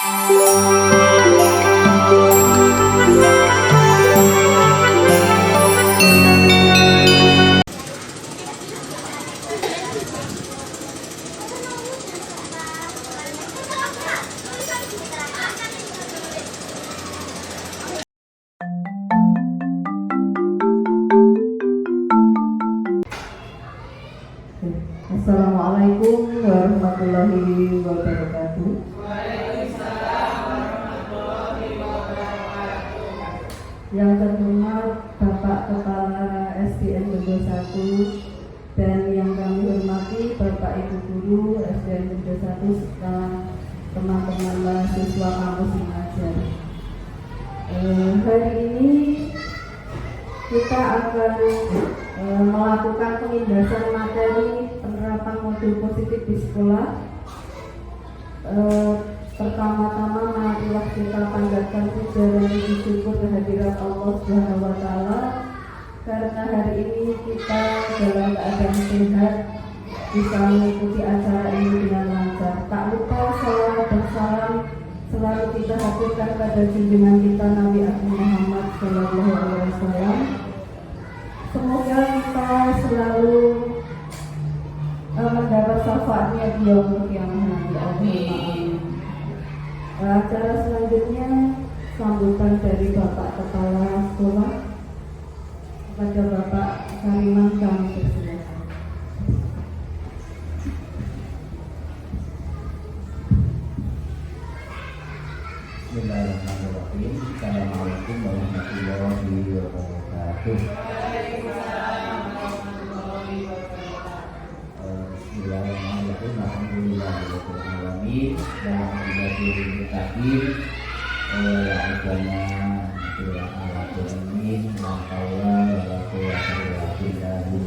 Assalamualaikum warahmatullahi wabarakatuh. Yang terhormat Bapak Kepala SDN Bondo 1 dan yang kami hormati Bapak Ibu Guru SDN Bondo 1 serta teman-teman mahasiswa kampus mengajar. Hari ini kita akan melakukan penindasan materi penerapan modul positif di sekolah. Pertama-tama marilah kita panjatkan puja dan puji syukur kehadirat Allah Subhanahu wa Ta'ala karena hari ini kita dalam keadaan sehat bisa mengikuti acara ini dengan lancar. Tak lupa salawat dan salam selalu kita haturkan pada junjungan kita Nabi Muhammad Sallallahu Alaihi Wasallam. Semoga kita selalu mendapat syafaatnya di yaumul qiyamah nanti. Amin. Acara selanjutnya sambutan dari Bapak Kepala Sekolah kepada Bapak Kariman kami persilakan. Bismillahirrahmanirrahim. Assalamualaikum warahmatullahi wabarakatuh. Bismillahirrahmanirrahim. Alhamdulillahirrahmanirrahim. Alhamdulillahirrahmanirrahim. Agama Al-Alamin Al-Hawla Wal-Quwwata Illa-Billahil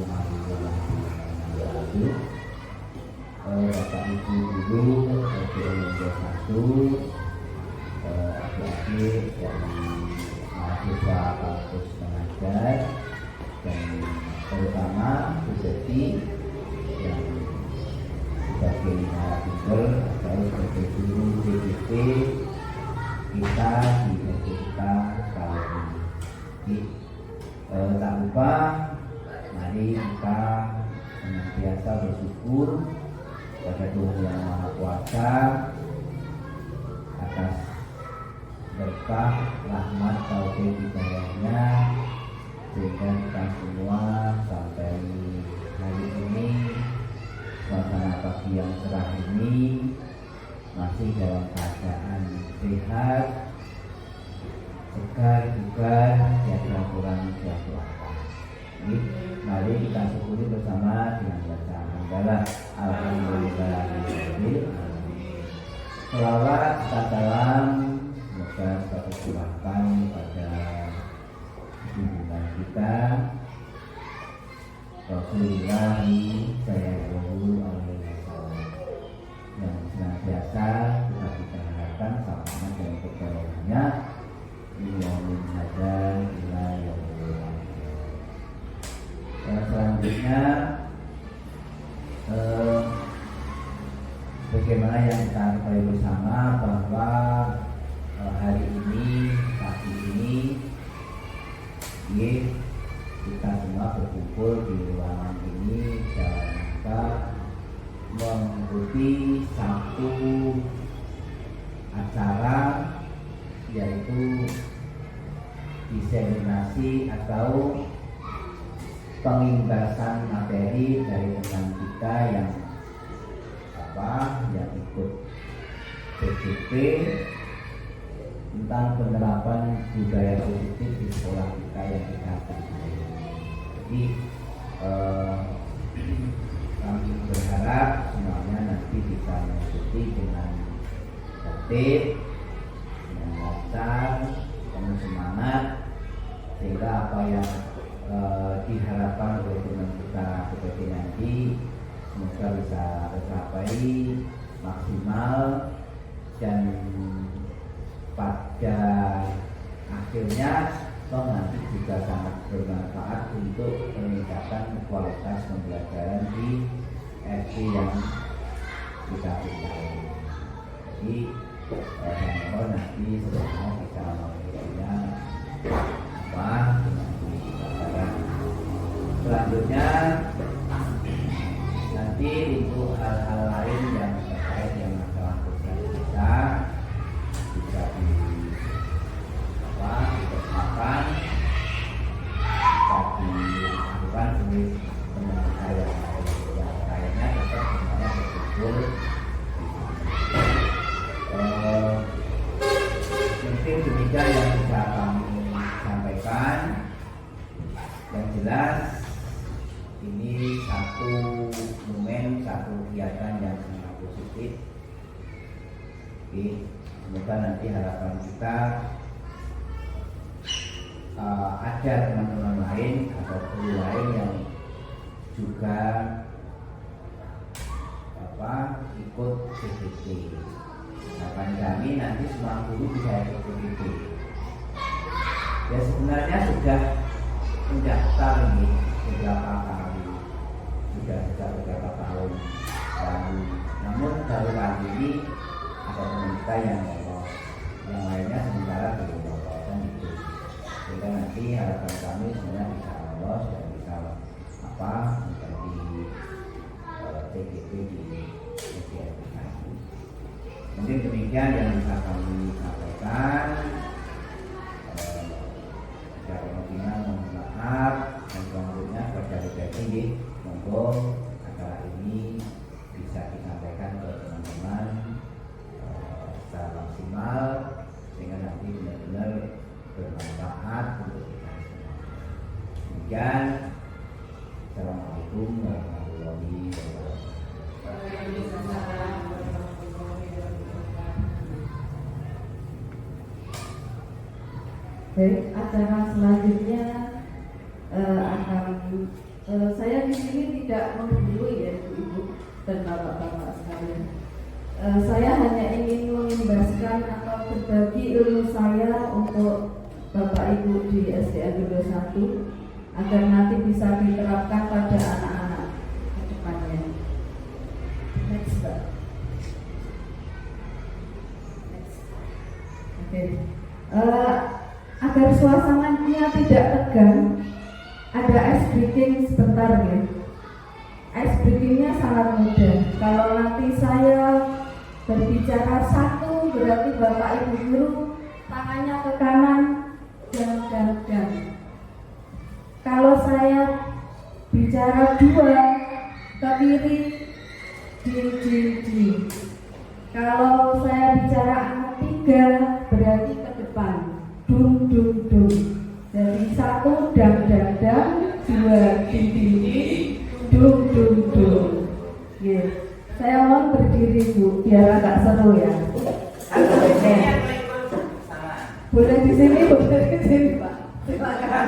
Aliyyil Bapak Ibu Guru SDN Bondo 1, adik-adik dari mahasiswa kampus mengajar dan terutama Bu Seti yang sebagai narasumber atau sebagai guru DPP kita di SDK tahun ini. Tak lupa mari kita senantiasa bersyukur pada Tuhan Yang Maha Kuasa atas berkah rahmat taufik hidayahnya sehingga kita semua sampai hari ini suasana pagi yang cerah ini masih dalam keadaan sehat, segar, bugar, tiada kurang, tiada lapar. Mari kita syukuri bersama dengan baca hamdalah. Alhamdulillahirabbil alamin. Selawat dan salam semoga kita curahkan pada junjungan kita Rasulullah Sallallahu Alaihi Wasallam yang senantiasa kita harapkan sama dan percayaannya ilmu hadan ila yaumil akhir. Selanjutnya bagaimana yang kita ketahui bersama bahwa hari ini, pagi ini kita semua berkumpul di ruangan ini dalam rangka mengikuti satu acara, yaitu diseminasi atau pengimbasan materi dari teman kita yang ikut PJP tentang penerapan budaya positif di sekolah kita yang kita pilih. Jadi kami berharap semuanya nanti bisa mengikuti dengan tertib, dengan lancar, dengan semangat, sehingga apa yang diharapkan oleh teman kita seperti nanti semoga bisa tercapai maksimal dan pada akhirnya nanti juga sangat bermanfaat untuk peningkatan kualitas pembelajaran di SD yang kita pilih. Jadi dan mohon nanti semuanya bisa mengikutinya apa dengan selanjutnya. Nanti untuk hal-hal lain yang terkait yang masalah sosial kita bisa dipersiapkan, bisa dilakukan tulis penelitian yang lainnya tetap semuanya berkumpul. Mungkin demikian yang bisa kami sampaikan. Yang jelas ini satu momen, satu kegiatan yang sangat positif. Oke, semoga nanti harapan kita ada teman-teman lain atau guru lain yang juga ikut PBB. Harapan kami nanti semua guru bisa ikut PBB. Ya sebenarnya sudah mendaftar ini beberapa kali, sudah sejak beberapa tahun lalu. Namun baru kali ini ada teman kita yang lolos, yang lainnya sementara belum lolos dan itu. Sehingga nanti harapan kami sebenarnya bisa lolos dan bisa menjadi TGP di SDM. Mungkin demikian yang bisa kami sampaikan. Secara kemungkinan mohon maaf dan selanjutnya kepada Bunda Tinggi, monggo acara ini bisa disampaikan ke teman-teman secara maksimal sehingga nanti benar-benar bermanfaat untuk kita semua. Demikian, Assalamualaikum warahmatullahi wabarakatuh. Baik, acara selanjutnya saya di sini tidak menggurui ya Ibu dan Bapak-bapak sekalian. Saya hanya ingin mengimbaskan atau berbagi ilmu saya untuk Bapak Ibu di SDN 21 agar nanti bisa diterapkan pada anak-anak ke depannya. Next, Pak. Next. Oke. Agar suasananya tidak tegang, ada ice breaking sebentar ya. Ice breakingnya sangat mudah. Kalau nanti saya berbicara satu, berarti Bapak Ibu guru tangannya ke kanan dan. Kalau saya bicara dua, ke kiri, di. Kalau saya bicara angka tiga, berarti ke depan. Dum. Jadi satu dam, dua di, dum. Yeah. Saya mohon berdiri Bu, biar agak seru ya. Boleh di sini, boleh di sini Pak. Silakan.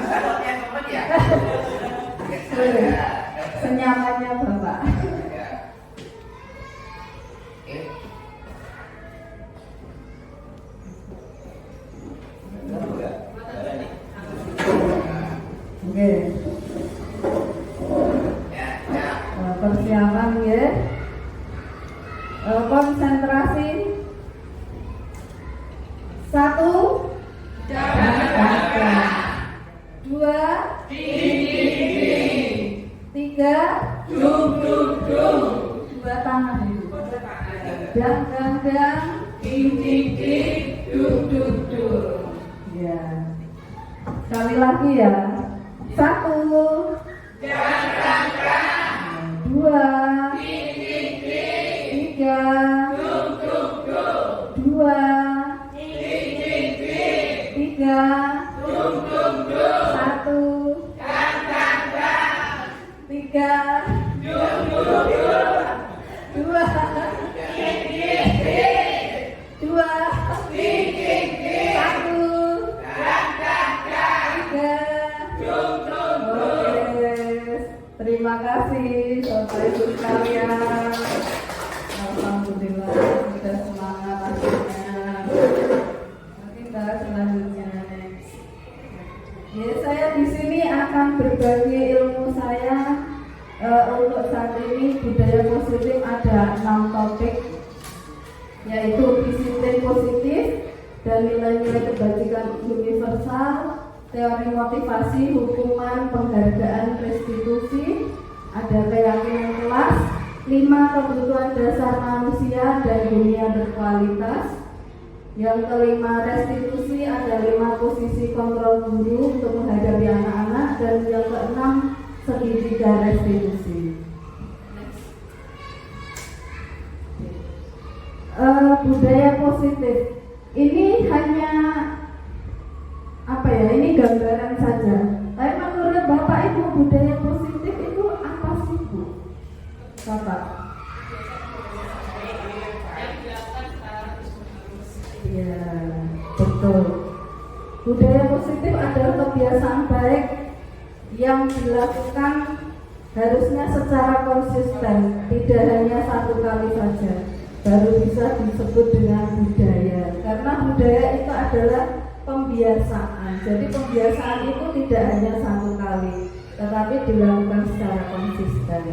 Senyamannya Bapak. Oke. Persiapan ya. Konsentrasi. Satu. Jangan. Dua. Tiga. Dua tangan itu. Gang. Duk. Ya. Sekali lagi ya. Satu. Dua. Tiga. Dua. Tiga. Satu. Tiga. Dua. Terima kasih Bapak Ibu sekalian. Alhamdulillah sudah semangat akhirnya. Mungkin bahas selanjutnya next. Ya, saya di sini akan berbagi ilmu saya. Untuk saat ini budaya positif ada 6 topik, yaitu disiplin positif dan nilai-nilai kebajikan universal, teori motivasi, hukuman, penghargaan, restitusi, ada keyakinan kelas, 5 kebutuhan dasar manusia dan dunia berkualitas. Yang kelima, restitusi, ada 5 posisi kontrol guru untuk menghadapi anak-anak, dan yang keenam, segitiga restitusi. Budaya positif ini hanya apa ya? Ini gambaran saja. Tapi menurut Bapak Ibu, budaya positif itu apa sih, Bu? Bapak? Ya, betul. Budaya positif adalah kebiasaan baik yang dilakukan harusnya secara konsisten, tidak hanya satu kali saja, baru bisa disebut dengan budaya. Karena budaya itu adalah pembiasaan. Jadi pembiasaan itu tidak hanya satu kali, tetapi dilakukan secara konsisten.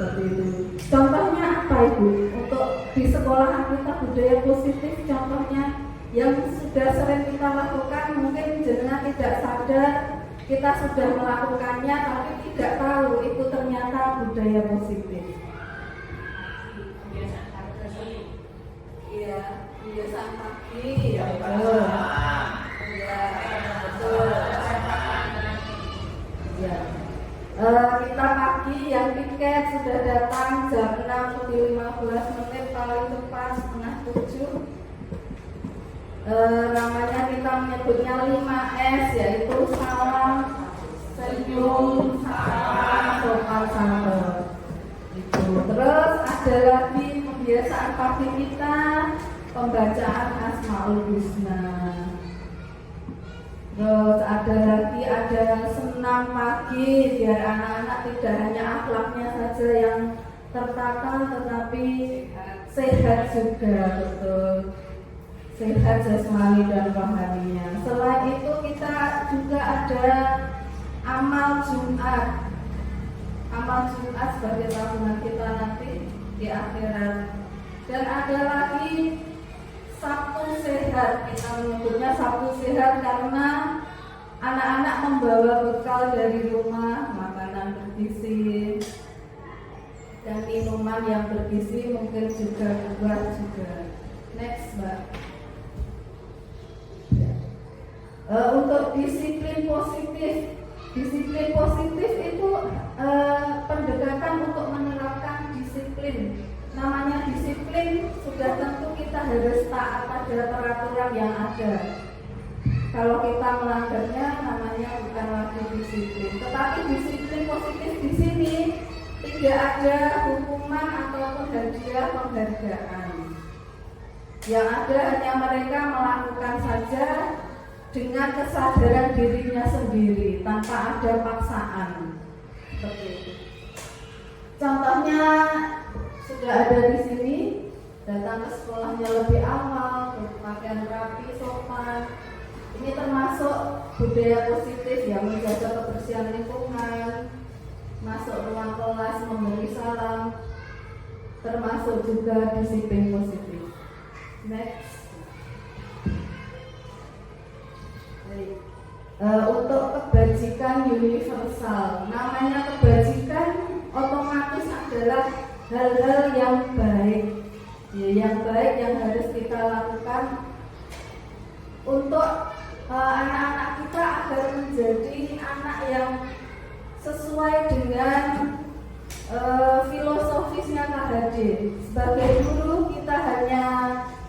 Seperti itu. Contohnya apa, Ibu? Untuk di sekolahan kita budaya positif, contohnya yang sudah sering kita lakukan, mungkin jenengan tidak sadar kita sudah melakukannya, tapi tidak tahu itu ternyata budaya positif. Iya, kebiasaan pagi, ya betul. Iya, betul. Ya. Kita pagi yang tiket sudah datang jam 6 lebih 15 menit, paling cepat setengah 7. Namanya kita menyebutnya 5S, yaitu salam, senyum, sapa, sopan santun. Itu. Terus ada lagi kebiasaan pagi kita, pembacaan Asmaul Husna. Terus ada lagi, ada senam pagi, biar anak-anak tidak hanya akhlaknya saja yang tertata, tetapi sehat juga, betul. Sehat jasmani dan rohaninya. Selain itu kita juga ada amal Jumat. Amal Jumat sebagai tabungan kita nanti di akhirat. Dan ada lagi Sabtu sehat. Kita menyebutnya Sabtu sehat karena anak-anak membawa bekal dari rumah, makanan bergizi dan minuman yang bergizi, mungkin juga buah juga. Next, Mbak. Untuk disiplin positif itu pendekatan untuk menerapkan disiplin. Namanya disiplin, sudah tentu kita harus taat pada peraturan yang ada. Kalau kita melanggarnya, namanya bukan lagi disiplin. Tetapi disiplin positif di sini tidak ada hukuman ataupun hadiah penghargaan. Yang ada hanya mereka melakukan saja dengan kesadaran dirinya sendiri tanpa ada paksaan. Seperti itu. Contohnya sudah ada di sini, datang ke sekolahnya lebih awal, berpakaian rapi, sopan. Ini termasuk budaya positif yang menjaga kebersihan lingkungan, masuk ruang kelas memberi salam, termasuk juga disiplin positif. Next. Untuk kebajikan universal, namanya kebajikan otomatis adalah hal-hal yang baik, ya, yang baik yang harus kita lakukan untuk anak-anak kita agar menjadi anak yang sesuai dengan filosofisnya KHD. Sebagai guru kita hanya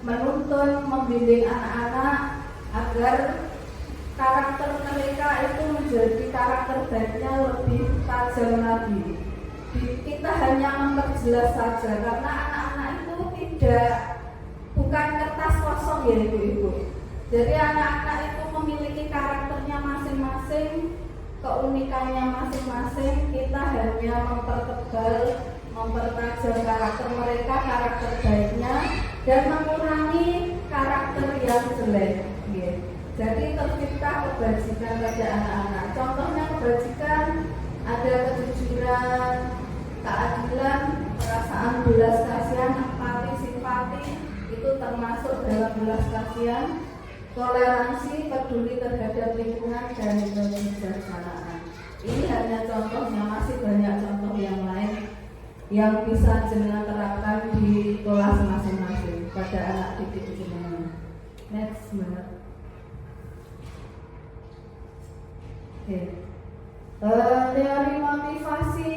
menuntun, membimbing anak-anak agar karakter mereka itu menjadi karakter baiknya lebih tajam lagi. Kita hanya memperjelas saja karena anak-anak itu bukan kertas kosong ya ibu-ibu. Jadi anak-anak itu memiliki karakternya masing-masing, keunikannya masing-masing. Kita hanya mempertebal, mempertajam karakter mereka, karakter baiknya, dan mengurangi karakter yang jelek. Jadi tercipta kebajikan pada anak-anak. Contohnya kebajikan ada kejujuran, keadilan, perasaan belas kasihan, empati, simpati, itu termasuk dalam belas kasihan, toleransi, peduli terhadap lingkungan, dan kebijaksanaan. Ini hanya contohnya, masih banyak contoh yang lain yang bisa jenengan terapkan di kelas masing-masing pada anak didik jenengan. Next, Mbak. Oke. Teori motivasi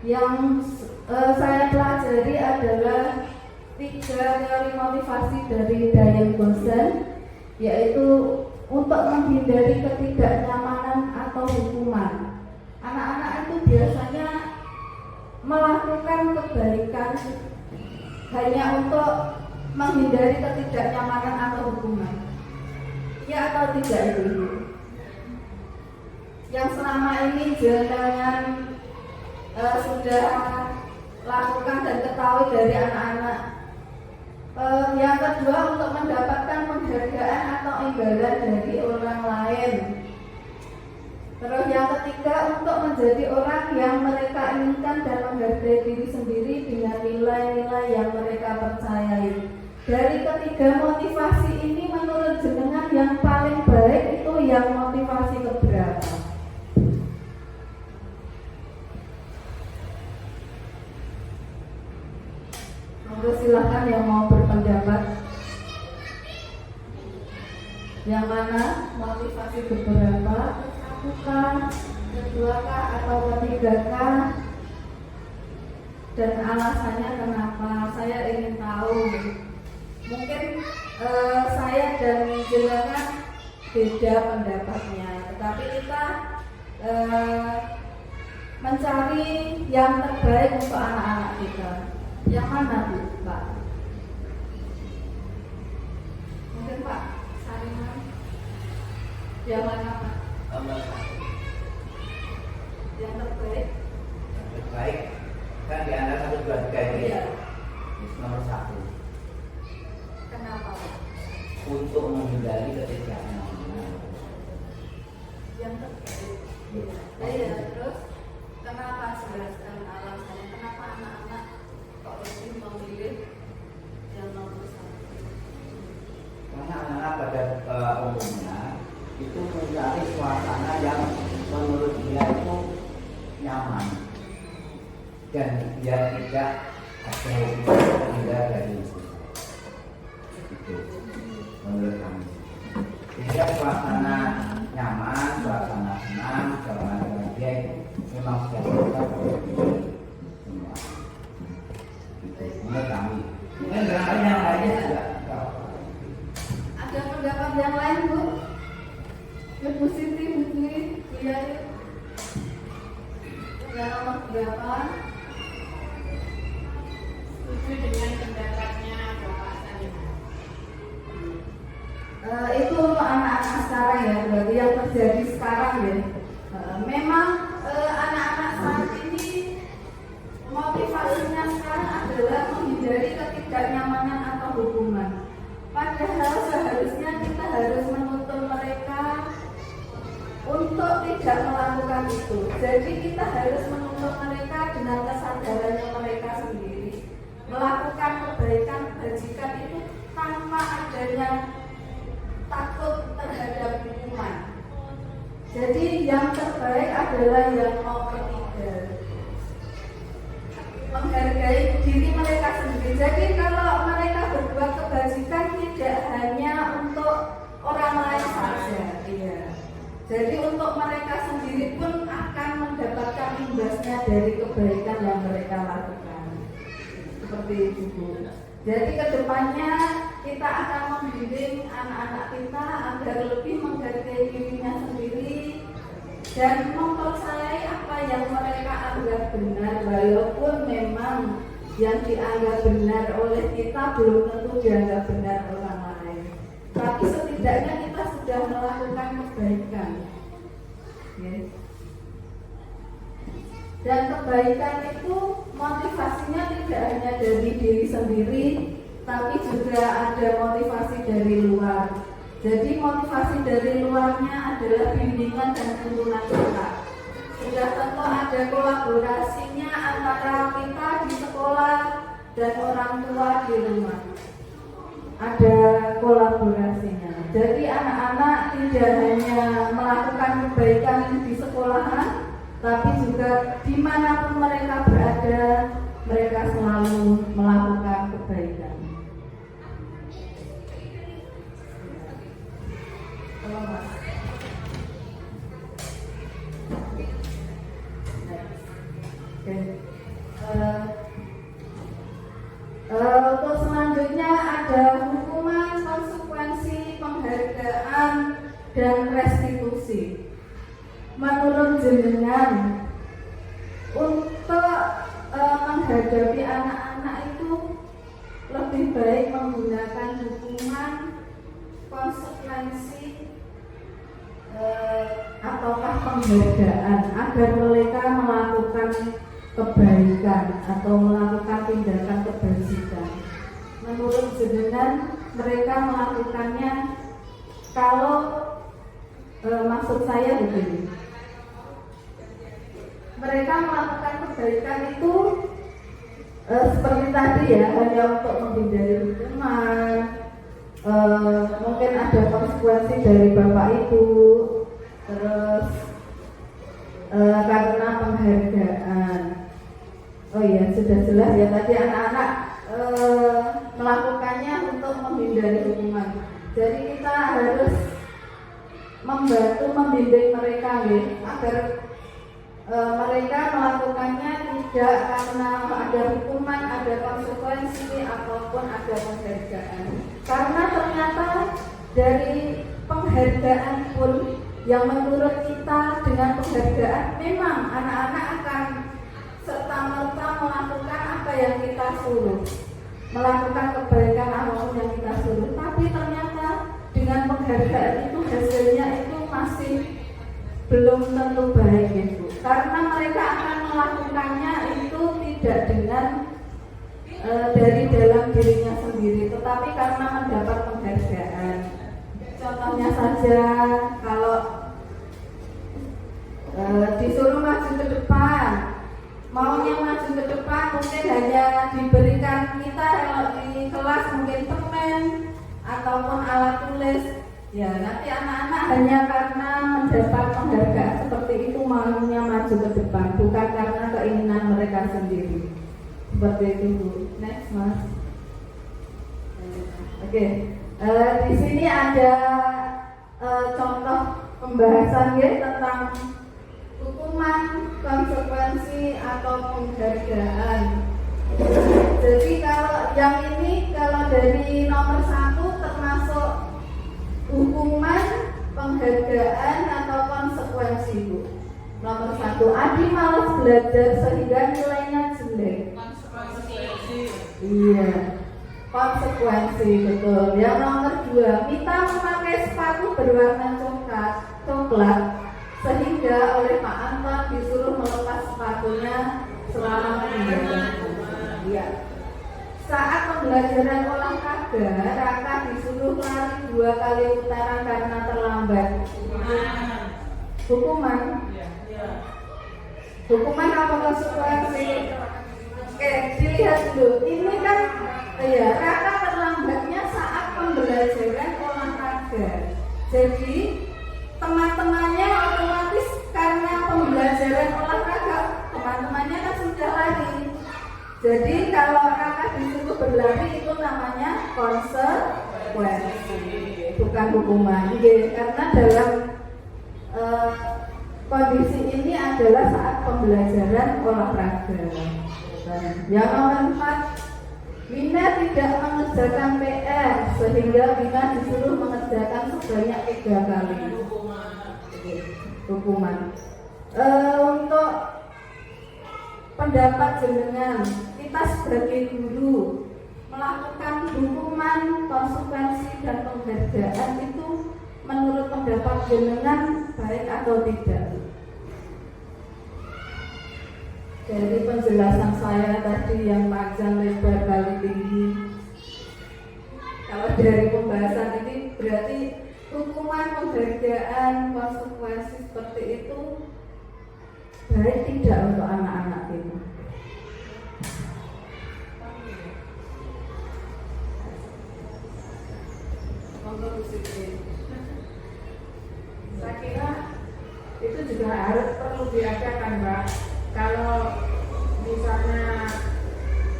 yang saya pelajari adalah 3 teori motivasi dari Diane Gosden, yaitu untuk menghindari ketidaknyamanan atau hukuman. Anak-anak itu biasanya melakukan kebaikan hanya untuk menghindari ketidaknyamanan atau hukuman. Ya atau tidak itu? Yang selama ini jangan sudah lakukan dan ketahui dari anak-anak. Yang kedua, untuk mendapatkan penghargaan atau imbalan dari orang lain. Terus yang ketiga, untuk menjadi orang yang mereka inginkan dan menghargai diri sendiri dengan nilai-nilai yang mereka percayai. Dari ketiga motivasi ini, menurut jenengan yang paling baik itu yang motivasi keberapa? Silahkan yang mau berpendapat. Yang mana motivasi beberapa? Satu, kedua, atau ketiga? Dan alasannya kenapa? Saya ingin tahu. Mungkin saya dan jenengan beda pendapatnya, tetapi kita mencari yang terbaik untuk anak-anak kita. Yang mana Bu, Pak? Mungkin Pak Sariman. Yang mana Pak? Yang terbaik. Yang terbaik kan di antara 1, 2, 3 ini. Iya. Nomor 1. Kenapa Pak? Untuk menghindari ketidaknyamanan. Yang terbaik. Iya. Terus kenapa, jelaskan alasannya? Kenapa anak-anak kok lebih memilih yang nomor 1? Karena anak-anak pada umumnya itu mencari suasana yang menurut dia itu nyaman dan dia tidak ada hubungan terhindar dari itu. Menurut kami. Sehingga suasana nyaman, suasana senang, suasana bahagia itu memang sudah kita semua. Menurut kami. Mungkin barangkali yang lainnya juga. Ada pendapat yang lain Bu? Ibu Siti, Bu Dwi, Bu Yari. Yang nomor berapa? Setuju dengan pendapatnya Bapak Sariman. Itu untuk anak-anak sekarang ya, berarti yang terjadi sekarang ya. Memang anak-anak saat ini motivasinya sekarang adalah menghindari ketidaknyamanan atau hukuman. Padahal seharusnya kita harus menuntut mereka untuk tidak melakukan itu. Jadi kita harus menuntut mereka dengan kesadarannya mereka sendiri melakukan kebaikan kebajikan itu tanpa adanya takut terhadap hukuman. Jadi yang terbaik adalah yang nomor 3, menghargai diri mereka sendiri. Jadi kalau mereka berbuat kebajikan tidak hanya untuk orang lain saja, iya. Jadi untuk mereka sendiri pun akan mendapatkan imbasnya dari kebaikan yang mereka lakukan. Seperti itu Bu. Jadi kedepannya kita akan membimbing anak-anak kita agar lebih menghargai dirinya sendiri dan mempercayai apa yang mereka anggap benar, walaupun memang yang dianggap benar oleh kita belum tentu dianggap benar orang lain. Tapi setidaknya kita sudah melakukan kebaikan. Okay. Dan kebaikan itu motivasinya tidak hanya dari diri sendiri, tapi juga ada motivasi dari luar. Jadi motivasi dari luarnya adalah bimbingan dan tuntunan kita. Sudah tentu ada kolaborasinya antara kita di sekolah dan orang tua di rumah. ada kolaborasinya. Jadi anak-anak tidak hanya melakukan kebaikan di sekolahan, tapi juga dimanapun mereka berada, mereka selalu melakukan kebaikan. Untuk selanjutnya ada hukuman, konsekuensi, penghargaan, dan restitusi. Menurut jenengan, untuk menghadapi anak-anak itu lebih baik menggunakan hukuman, konsekuensi, ataukah penghargaan agar mereka melakukan kebaikan atau melakukan tindakan kebajikan. Menurut jenengan, mereka melakukannya kalau maksud saya begini, mereka melakukan kebaikan itu seperti tadi ya, hanya untuk menghindari hukuman, mungkin ada konsekuensi dari bapak ibu, terus karena penghargaan. Oh iya, sudah jelas ya tadi anak-anak melakukannya untuk menghindari hukuman. Jadi kita harus membantu membimbing mereka ya, agar mereka melakukannya tidak karena ada hukuman, ada konsekuensi, ataupun ada penghargaan. Karena ternyata dari penghargaan pun yang menurut kita dengan penghargaan memang anak-anak akan serta-merta melakukan apa yang kita suruh, melakukan kebaikan apapun yang kita suruh. Tapi ternyata dengan penghargaan itu hasilnya itu masih belum tentu baik itu, karena mereka akan melakukannya itu tidak dengan dari dalam dirinya sendiri, tetapi karena mendapat penghargaan. Contohnya saja, kalau disuruh maju ke depan, maunya maju ke depan, mungkin hanya diberikan kita kalau di kelas mungkin permen ataupun alat tulis. Ya, nanti anak-anak hanya karena mendapat penghargaan seperti itu maunya maju ke depan, bukan karena keinginan mereka sendiri. Seperti itu, Bu. Next, Mas. Oke. Di sini ada contoh pembahasan ya tentang hukuman, konsekuensi, atau penghargaan. Jadi kalau yang ini, kalau dari nomor 1 termasuk hukuman, penghargaan, atau konsekuensi, Bu. Nomor 1, Adi malas belajar sehingga nilainya jelek. Iya, konsekuensi, betul. Yang nomor 2, Mita memakai sepatu berwarna coklat sehingga oleh Pak Anton disuruh melepas sepatunya selama meninggalkan. Iya. Saat pembelajaran olahraga, Raka disuruh lari 2 kali putaran karena terlambat. Hukuman. Hukuman apa konsekuensi? Oke, dilihat dulu. Ini kan ya, Raka terlambatnya saat pembelajaran olahraga. Jadi teman-temannya otomatis karena pembelajaran olahraga, teman-temannya kan sudah lari. Jadi kalau Raka disuruh berlari itu namanya konsekuensi, bukan hukuman. Karena dalam kondisi ini adalah saat pembelajaran olahraga. Yang nomor 4, Wina tidak mengerjakan PR sehingga Wina disuruh mengerjakan sebanyak 3 kali. Hukuman. Untuk pendapat jenengan, kita sebagai guru melakukan hukuman, konsekuensi, dan penghargaan itu menurut pendapat jenengan baik atau tidak? Dari penjelasan saya tadi yang panjang lebar kali tinggi, kalau dari pembahasan ini berarti hukuman, penghargaan, konsekuensi seperti itu baik tidak untuk anak-anak itu? untuk disiplin. Saya kira itu juga harus perlu diadakan, Mbak. Kalau misalnya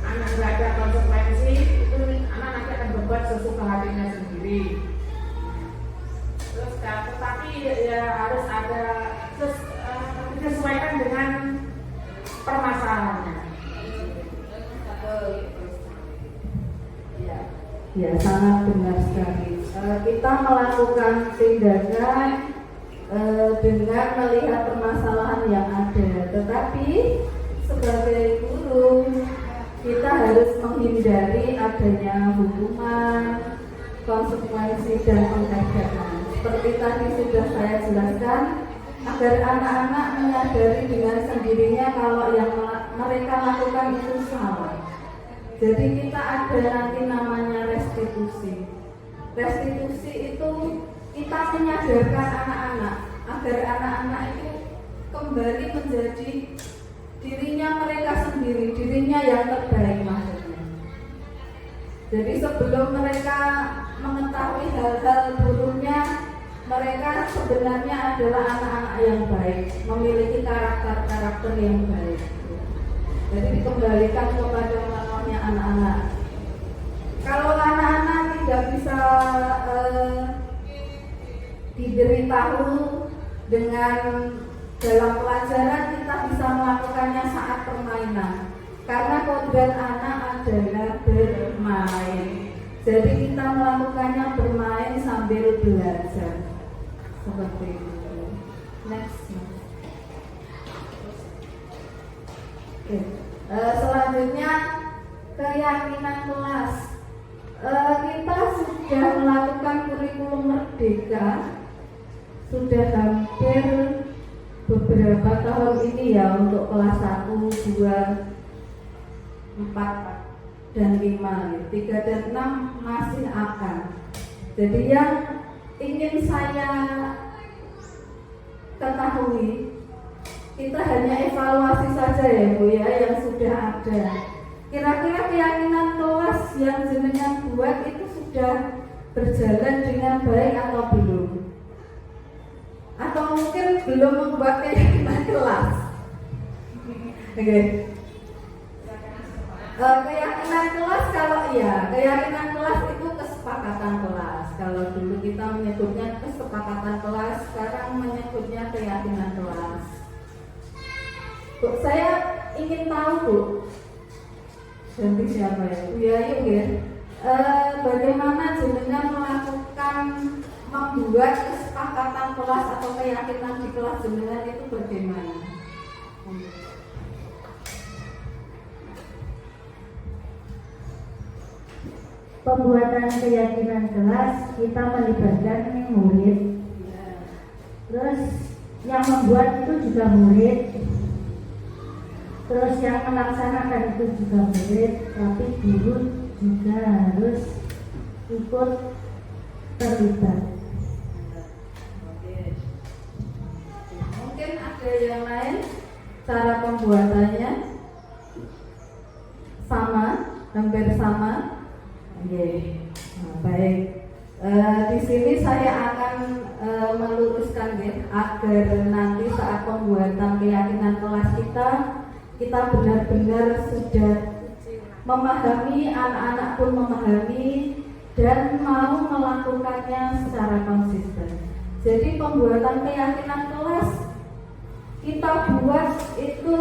anak nggak ada konsekuensi, itu anak nanti akan berbuat sesuka hatinya sendiri. Terus tetapi ya harus ada disesuaikan dengan permasalahannya. Ya, sangat benar sekali. Kita melakukan tindakan dengan melihat permasalahan yang ada, tetapi sebagai guru kita harus menghindari adanya hukuman, konsekuensi dan penghargaan. Seperti tadi sudah saya jelaskan, agar anak-anak menyadari dengan sendirinya kalau yang mereka lakukan itu salah. Jadi kita ada nanti namanya restitusi. Restitusi itu kita menyadarkan anak-anak agar anak-anak itu kembali menjadi dirinya mereka sendiri, dirinya yang terbaik maksudnya. Jadi sebelum mereka mengetahui hal-hal buruknya, mereka sebenarnya adalah anak-anak yang baik, memiliki karakter-karakter yang baik. Jadi dikembalikan kepada namanya anak-anak. Kalau anak-anak tidak bisa diberitahu dengan dalam pelajaran, kita bisa melakukannya saat permainan. Karena kodrat anak adalah bermain. Jadi kita melakukannya bermain sambil belajar. Seperti itu. Next. Oke. Selanjutnya keyakinan kelas. Kita sudah melakukan kurikulum merdeka sudah hampir beberapa tahun ini ya, untuk kelas 1, 2, 4 dan 5, 3 dan 6 masih akan. Jadi yang ingin saya ketahui, kita hanya evaluasi saja ya Bu ya, yang sudah ada. Kira-kira keyakinan kelas yang jenengan buat itu sudah berjalan dengan baik atau belum? Atau mungkin belum membuat keyakinan kelas? Oke. Keyakinan kelas, kalau iya, keyakinan kelas itu kesepakatan kelas. Kalau dulu kita menyebutnya kesepakatan kelas, sekarang menyebutnya keyakinan kelas. Bu, saya ingin tahu Bu, ganti siapa ya? Bu Yayu ya. Bagaimana jenengan melakukan membuat kesepakatan kelas atau keyakinan di kelas jenengan itu bagaimana? Pembuatan keyakinan kelas kita melibatkan murid. Terus yang membuat itu juga murid. Terus yang melaksanakan itu juga murid, tapi guru juga harus ikut terlibat. Mungkin ada yang lain cara pembuatannya sama, hampir sama. Oke, baik. Di sini saya akan meluruskan ya, agar nanti saat pembuatan keyakinan kelas kita benar-benar sudah memahami, anak-anak pun memahami dan mau melakukannya secara konsisten. Jadi pembuatan keyakinan kelas kita buat itu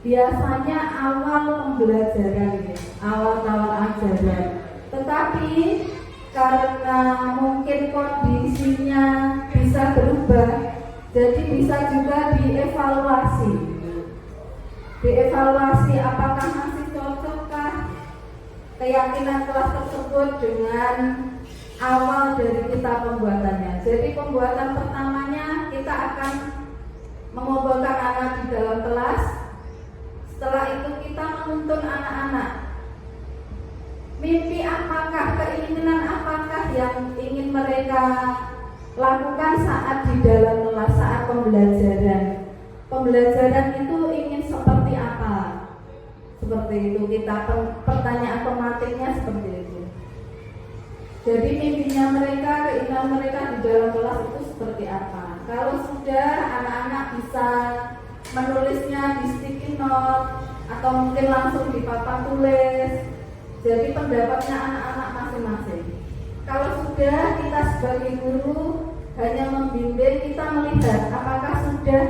biasanya awal pembelajaran ya, awal ajaran. Tetapi karena mungkin kondisinya bisa berubah, jadi bisa juga dievaluasi. Dievaluasi apakah masih cocokkah keyakinan kelas tersebut dengan awal dari kita pembuatannya. Jadi pembuatan pertamanya kita akan mengumpulkan anak di dalam kelas. Setelah itu kita menuntun anak-anak. Mimpi apakah, keinginan apakah yang ingin mereka lakukan saat di dalam kelas, saat pembelajaran. Pembelajaran itu ingin seperti apa? Seperti itu, kita pertanyaan pematiknya seperti itu. Jadi mimpinya mereka, keinginan mereka di dalam kelas itu seperti apa. Kalau sudah anak-anak bisa menulisnya di sticky note atau mungkin langsung di papan tulis, jadi pendapatnya anak-anak masing-masing. Kalau sudah, kita sebagai guru hanya membimbing, kita melihat apakah sudah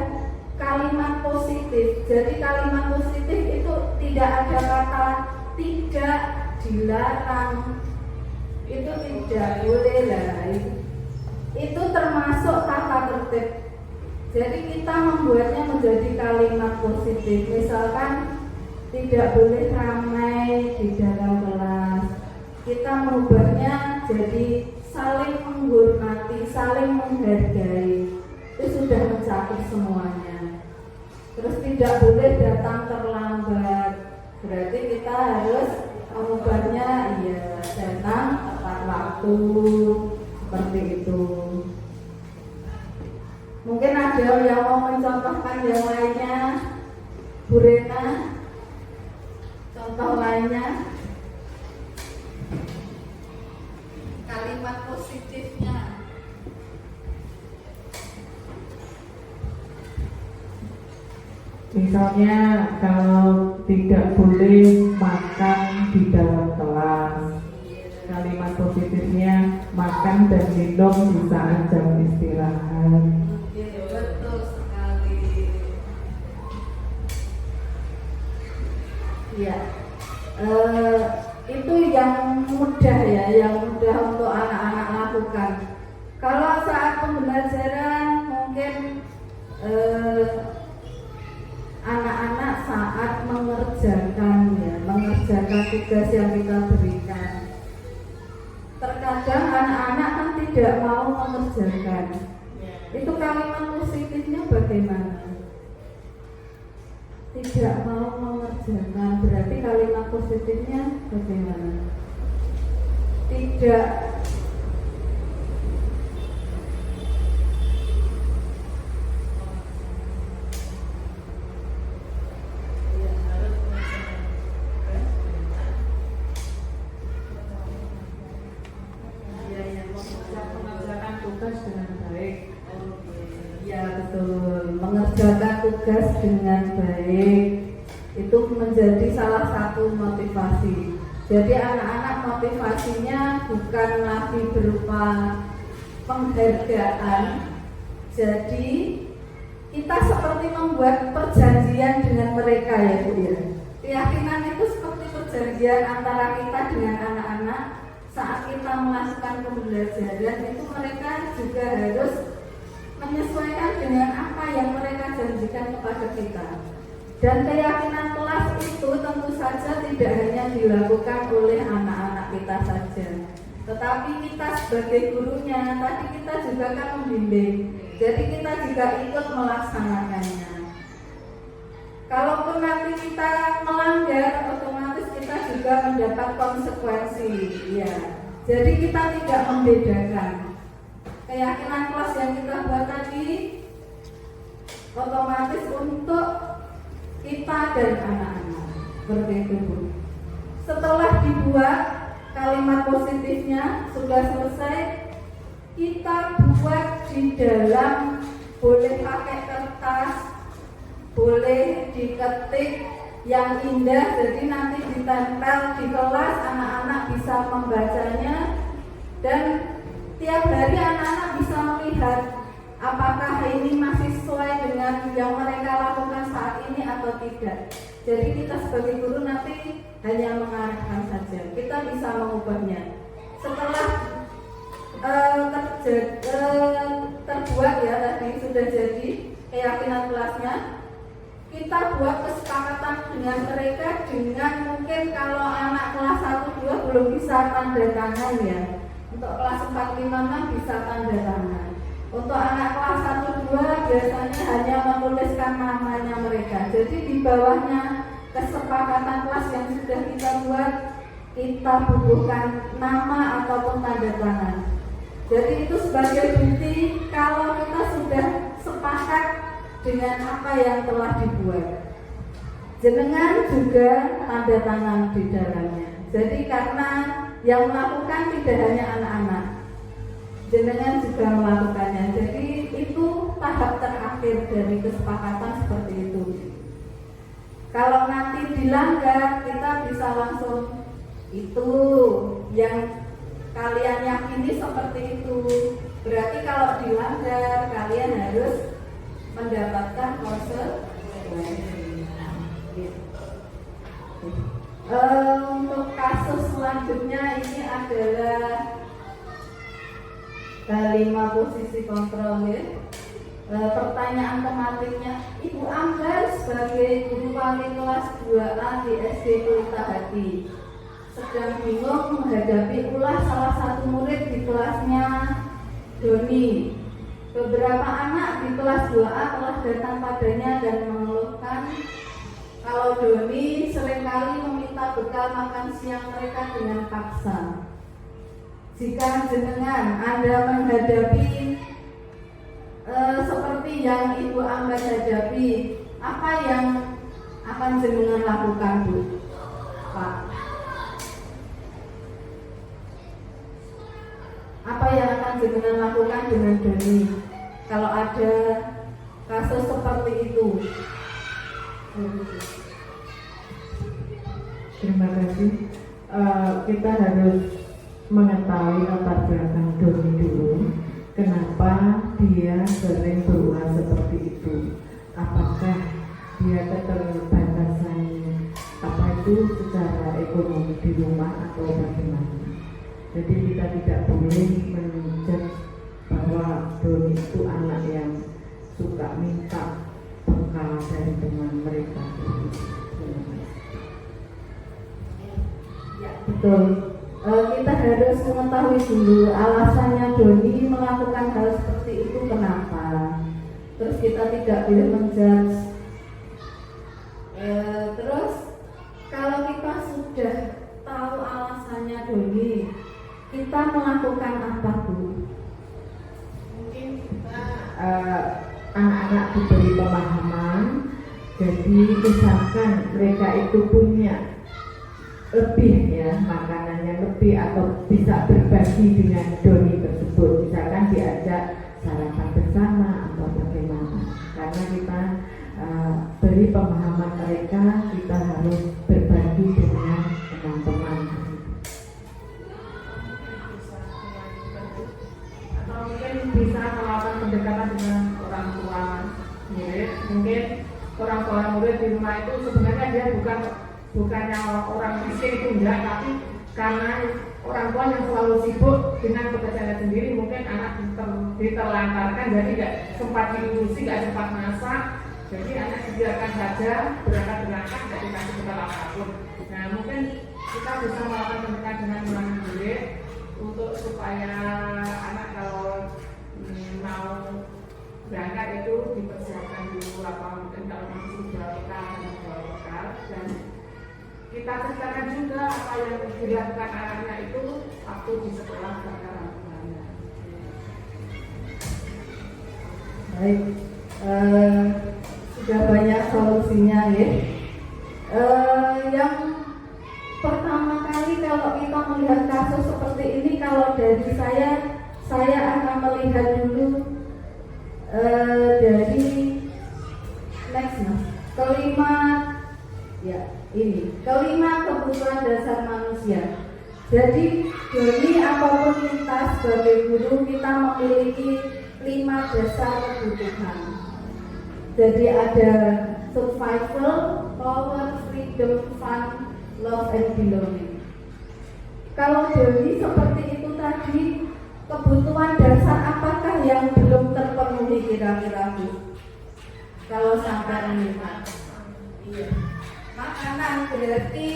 kalimat positif. Jadi kalimat positif itu tidak ada kata tidak, dilarang, itu tidak boleh lah. Itu termasuk tata tertib. Jadi kita membuatnya menjadi kalimat positif. Misalkan tidak boleh ramai di dalam kelas, kita mengubahnya jadi saling menghormati, saling menghargai. Itu sudah mencakup semuanya. Terus tidak boleh datang terlambat, berarti kita harus mengubahnya datang tepat waktu, seperti itu. Mungkin ada yang mau mencontohkan yang lainnya, Bu Rena, contoh lainnya, kalimat positifnya. Misalnya kalau tidak boleh makan di dalam kelas, kalimat positifnya makan dan minum di saat jam istirahat. Betul sekali. Ya, itu yang mudah ya, yang mudah untuk anak-anak lakukan. Kalau saat pembelajaran mungkin anak-anak saat mengerjakan tugas yang kita berikan, terkadang anak-anak kan tidak mau mengerjakan. Itu kalimat positifnya bagaimana? Tidak mau mengerjakan, berarti kalimat positifnya bagaimana? Tidak Mengerjakan tugas dengan baik. Ya betul, mengerjakan tugas dengan baik itu menjadi salah satu motivasi. Jadi anak-anak motivasinya bukan lagi berupa penghargaan. Jadi kita seperti membuat perjanjian dengan mereka ya Bu ya. Keyakinan itu seperti perjanjian antara kita dengan anak-anak. Saat kita melakukan pembelajaran itu mereka juga harus menyesuaikan dengan apa yang mereka janjikan kepada kita. Dan keyakinan kelas itu tentu saja tidak hanya dilakukan oleh anak-anak kita saja, tetapi kita sebagai gurunya, tadi kita juga akan membimbing. Jadi kita juga ikut melaksanakannya. Kalaupun nanti kita melanggar, otomatis kita juga mendapat konsekuensi. Ya. Jadi kita tidak membedakan. Keyakinan kelas yang kita buat tadi otomatis untuk kita dan anak-anak. Seperti itu Bu. Setelah dibuat kalimat positifnya sudah selesai, kita buat di dalam, boleh pakai kertas, boleh diketik yang indah, jadi nanti ditempel di kelas, anak-anak bisa membacanya dan tiap hari anak-anak bisa melihat apakah ini masih sesuai dengan yang mereka lakukan saat ini atau tidak. Jadi kita sebagai guru nanti hanya mengarahkan saja, kita bisa mengubahnya. Setelah terbuat ya tadi sudah jadi keyakinan kelasnya, kita buat kesepakatan dengan mereka, dengan mungkin kalau anak kelas 1-2 belum bisa tanda tangan ya. Untuk kelas 4-5 bisa tanda tangan. Untuk anak kelas 1-2 biasanya hanya menuliskan namanya mereka. Jadi di bawahnya kesepakatan kelas yang sudah kita buat, kita bubuhkan nama ataupun tanda tangan. Jadi itu sebagai bukti kalau kita sudah sepakat dengan apa yang telah dibuat. Jenengan juga tanda tangan di dalamnya. Jadi karena yang melakukan tidak hanya anak-anak, jenengan juga melakukannya. Jadi itu tahap terakhir dari kesepakatan seperti itu. Kalau nanti dilanggar, kita bisa langsung itu yang kalian yakini seperti itu. Berarti kalau dilanggar, kalian harus mendapatkan konsekuensi. Untuk kasus selanjutnya ini adalah kelima posisi kontrol ya. Pertanyaan tematiknya, Ibu Ambar sebagai guru wali kelas 2A di SD Pelita Hati sedang bingung menghadapi ulah salah satu murid di kelasnya Doni. Beberapa anak di kelas 2A telah datang padanya dan mengeluhkan kalau Doni seringkali meminta bekal makan siang mereka dengan paksa. Jika jenengan Anda menghadapi seperti yang Ibu Ambar hadapi, apa yang akan jenengan lakukan, Bu? Pak? Apa yang akan jenengan lakukan dengan Doni kalau ada kasus seperti itu? Terima kasih. Kita harus mengetahui latar belakang Doni dulu. Kenapa dia sering berulah seperti itu? Apakah dia keterbatasan apa itu secara ekonomi di rumah atau bagaimana? Jadi kita tidak boleh menjudge bahwa Doni itu anak yang suka minta bekal dari teman mereka. Ya, betul. Kita harus mengetahui dulu alasannya Doni melakukan hal seperti itu kenapa. Terus kita tidak boleh menjudge. Terus kalau kita sudah tahu alasannya Doni, kita melakukan apa, Bu? Mungkin kita Anak-anak diberi pemahaman. Jadi misalkan mereka itu punya lebih ya, makanan yang lebih atau bisa berbagi dengan Doni tersebut, misalkan diajak sarapan bersama atau bagaimana. Karena kita beri pemahaman mereka, kita harus berbagi dengan teman-teman. atau mungkin bisa melakukan pendekatan dengan orang tua murid. Mungkin orang tua murid di rumah itu sebenarnya dia bukannya orang miskin itu enggak, tapi karena orang tua yang selalu sibuk dengan pekerjaannya sendiri, mungkin anak diterlantarkan, jadi tidak sempat diurusi, tidak sempat masak, jadi anak dibiarkan saja berangkat tidak dikasih bekal apapun. Nah, mungkin kita bisa melakukan pendekatan dengan orang murid untuk supaya anak kalau mau berangkat itu dipersiapkan dulu, apa mungkin kalau masih sudah bekal dan kita ceritakan juga apa yang dilakukan anaknya itu waktu di sekolah sekarang. Baik, sudah banyak solusinya ya. Yang pertama kali kalau kita melihat kasus seperti ini, kalau dari saya akan melihat dulu dari next mas, kelima kebutuhan dasar manusia. Jadi Doni apapun kita sebagai guru, kita memiliki 5 dasar kebutuhan. Jadi ada survival, power, freedom, fun, love, and belonging. Kalau Doni seperti itu tadi, kebutuhan dasar apakah yang belum terpenuhi kira-kira, Bu? Kalau sampai ini, iya. Makanan berarti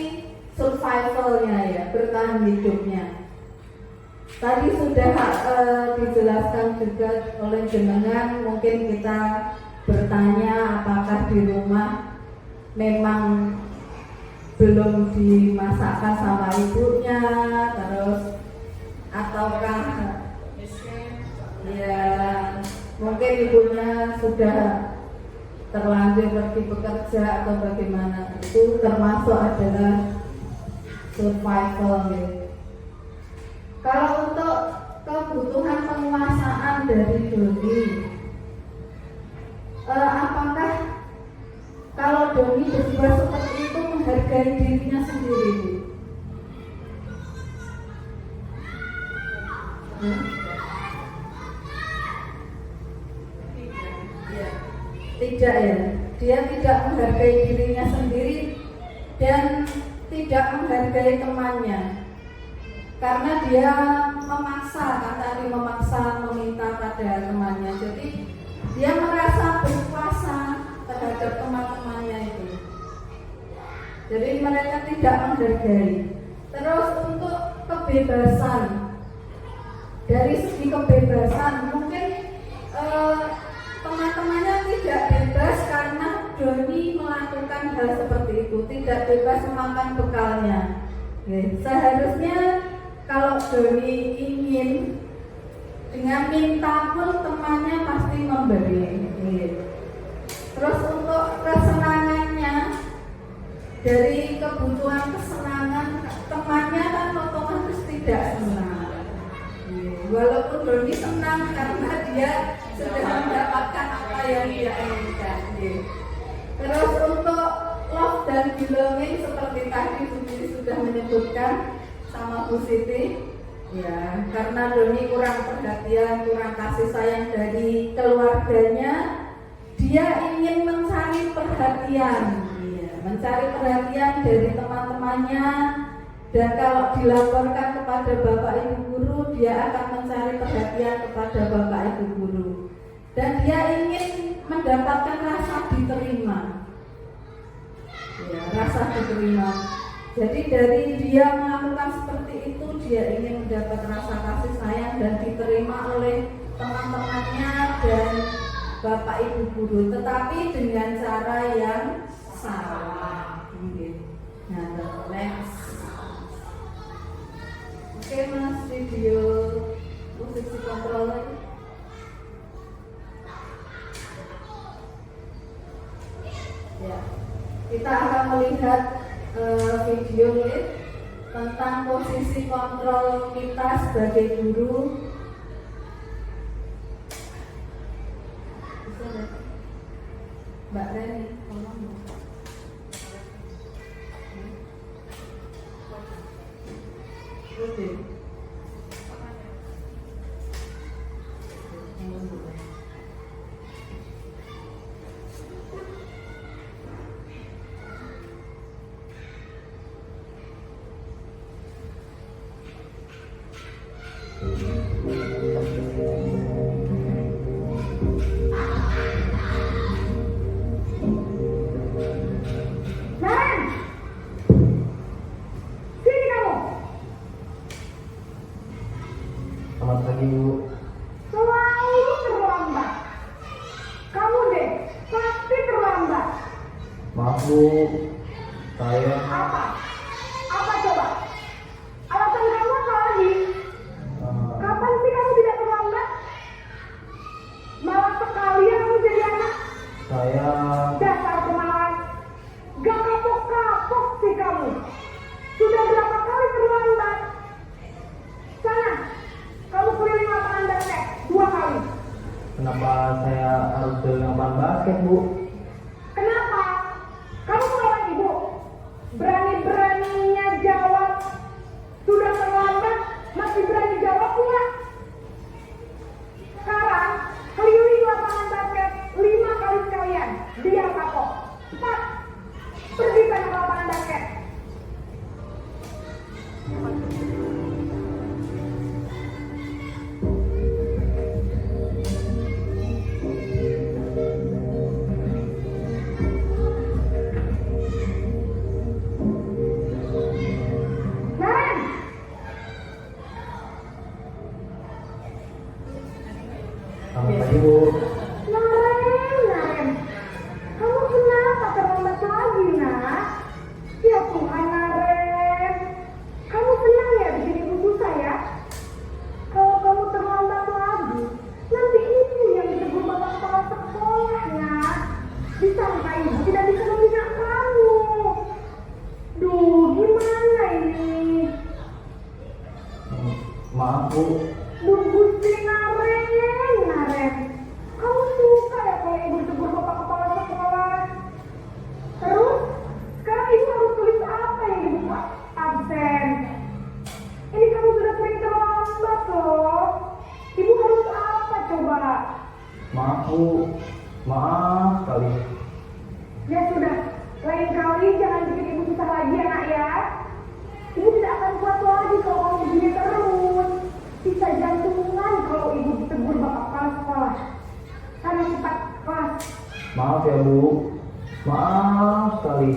survivalnya ya, bertahan hidupnya. Tadi sudah dijelaskan juga oleh jenengan, mungkin kita bertanya apakah di rumah memang belum dimasakkan sama ibunya, terus ataukah ya mungkin ibunya sudah terlanjur pergi bekerja atau bagaimana. Itu termasuk adalah survival ya. Kalau untuk kebutuhan penguasaan dari Doni, apakah kalau Doni berbuat seperti itu menghargai dirinya sendiri? Tidak ya, dia tidak menghargai dirinya sendiri dan tidak menghargai temannya, karena dia memaksa, kan tadi memaksa meminta pada temannya, jadi dia merasa berkuasa terhadap teman-temannya itu, jadi mereka tidak menghargai. Terus untuk kebebasan, dari segi kebebasan mungkin teman-temannya tidak bebas karena Doni melakukan hal seperti itu, tidak bebas memakan bekalnya. Seharusnya kalau Doni ingin dengan minta pun temannya pasti memberi. Terus untuk kesenangannya, dari kebutuhan kesenangan temannya kan otomatis tidak senang. Walaupun Doni senang karena dia sudah mendapatkan apa yang dia inginkan. Terus untuk love dan belonging seperti tadi Sumili sudah menyebutkan sama Bu Siti, ya, karena Doni kurang perhatian, kurang kasih sayang dari keluarganya, dia ingin mencari perhatian, mencari perhatian dari teman-temannya. Dan kalau dilaporkan kepada Bapak Ibu Guru, dia akan mencari perhatian kepada Bapak Ibu Guru. Dan dia ingin mendapatkan rasa diterima. Ya, rasa diterima. Jadi dari dia melakukan seperti itu, dia ingin mendapat rasa kasih sayang dan diterima oleh teman-temannya dan Bapak Ibu Guru. Tetapi dengan cara yang salah. Nah, next. Oke Mas, video posisi kontrol. Ya, kita akan melihat video ini tentang posisi kontrol kita sebagai guru. Mbak Reni, tolong. Oke. Selamat pagi Bu. Selalu terlambat. Kamu deh, pasti terlambat. Maaf Bu, saya Apa? Apa coba? Alasan kamu apa lagi? Kapan sih kamu tidak terlambat? Malah sekalian kamu jadi anak. saya Dasar pemalas. Gak kapok-kapok sih kamu. Sudah berapa kali terlambat? Sana, kamu keliling lapangan basket 2 kali. kenapa saya harus ke lapangan basket Bu? Kenapa? Kamu melawan ibu. Berani-beraninya jawab. Sudah terlambat, masih berani jawab pula. Sekarang, keliling lapangan basket 5 kali sekalian. Biar kapok. 4. Pergi sana ke lapangan basket. Naren! Selamat pagi Bu. Naren. Kamu kenapa terlambat lagi, nak? Ya Tuhan, Naren. Kamu senang ya bikin ibu susah ya? Kalau kamu terlambat lagi, nanti ibu yang ditegur bapak kepala sekolah, nak. Disangka ibu tidak bisa membina kamu. Duh, gimana ini? Maaf Bu. Duh Gusti Naren. Kamu suka ya kalau ibu tegur bapak kepala sekolah? Terus, sekarang ibu harus tulis apa yang di buku absen? Ini kamu sudah sering terlambat loh. Ibu harus apa coba? Maaf Bu. Maaf sekali. Ya sudah, lain kali jangan bikin ibu susah lagi ya nak ya. Ibu tidak akan kuat lagi kalau kamu begini terus. Bisa jantungan kalau ibu ditegur bapak kepala sekolah. Karena cepat kelas. Maaf ya Bu. Maaf sekali.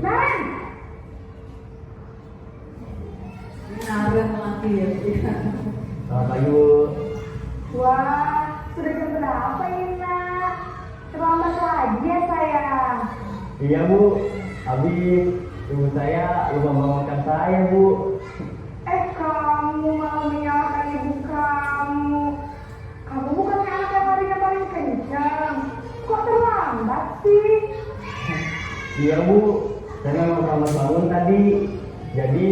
Naren, Naren lagi ya. Selamat pagi Bu. wah sudah jam berapa ini nak? Terlambat lagi ya sayang. Iya Bu. Habis ibu saya lupa membangunkan saya Bu. Kamu mau menyalahkan ibu kamu. Kamu bukannya anak yang larinya paling kencang. Kok terlambat sih? Iya Bu. Saya memang selamat bangun tadi. Jadi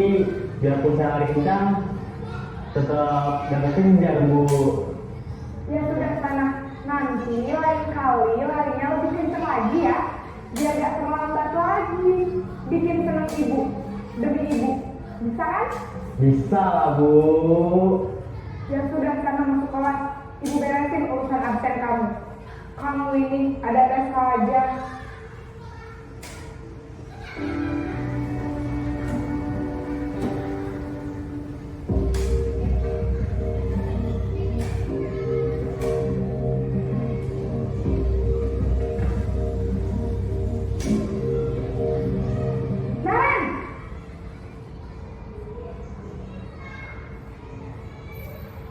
biarpun saya lari kencang, tetap jaga kejar Bu. Ya sudah sana. Nanti lain kali larinya lebih kencang lagi ya. Biar gak terlambat lagi. Bikin senang ibu. Demi ibu. Bisa kan? Bisa lah Bu. Ya sudah sana masuk kelas. Ibu beresin urusan absen kamu. Kamu ini ada-ada saja. Naren,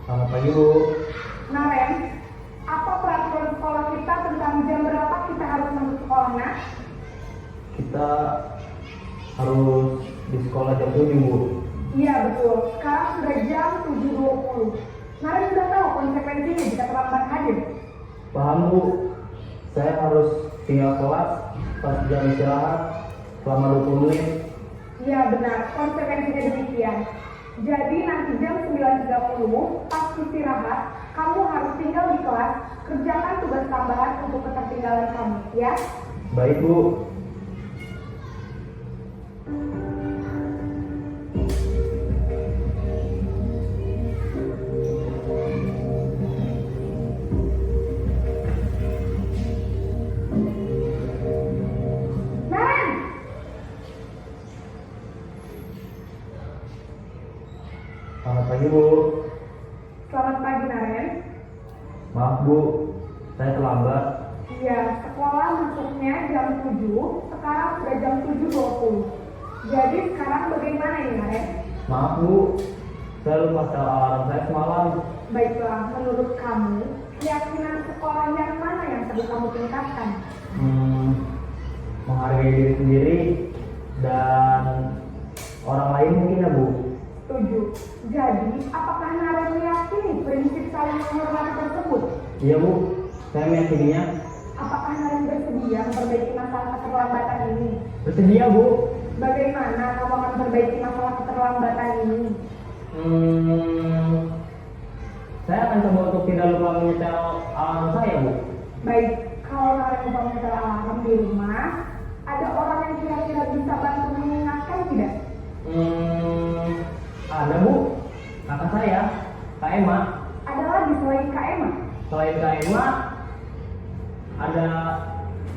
Selamat pagi Bu. Naren, apa peraturan sekolah kita tentang jam berapa kita harus masuk sekolah, nak? Kita harus di sekolah jam 7 Bu. Iya betul, sekarang sudah jam 7.20. Naren sudah tahu konsekuensinya jika terlambat hadir. Paham Bu. Saya harus tinggal kelas pas jam istirahat selama 20 menit. Iya benar, konsekuensinya demikian. Jadi nanti jam 9.30 pas istirahat, kamu harus tinggal di kelas, kerjakan tugas tambahan untuk ketertinggalan kamu, ya? Baik Bu. Naren, Selamat pagi Bu. selamat pagi Naren. Maaf Bu, saya terlambat. Iya, sekolah masuknya jam 7, sekarang sudah jam 7.20. Jadi sekarang bagaimana ini Naren? Maaf Bu, saya lupa setel alarm saya semalam. Baiklah, menurut kamu, keyakinan sekolah yang mana yang perlu kamu tingkatkan? Menghargai diri sendiri dan orang lain mungkin ya Bu. Setuju. Jadi, apakah Naren meyakini prinsip saling menghormati tersebut? Iya Bu, saya meyakininya. Apakah Naren bersedia memperbaiki masalah keterlambatan ini? Bersedia Bu. Bagaimana kamu akan memperbaiki masalah keterlambatan ini? Saya akan coba untuk tidak lupa menyetel alarm saya Bu. Baik, kalau Naren lupa menyetel alarm di rumah, ada orang yang kira-kira bisa bantu mengingatkan tidak? Ada Bu, kakak saya, Kak Emma. Ada lagi selain Kak Emma? Selain Kak Emma, ada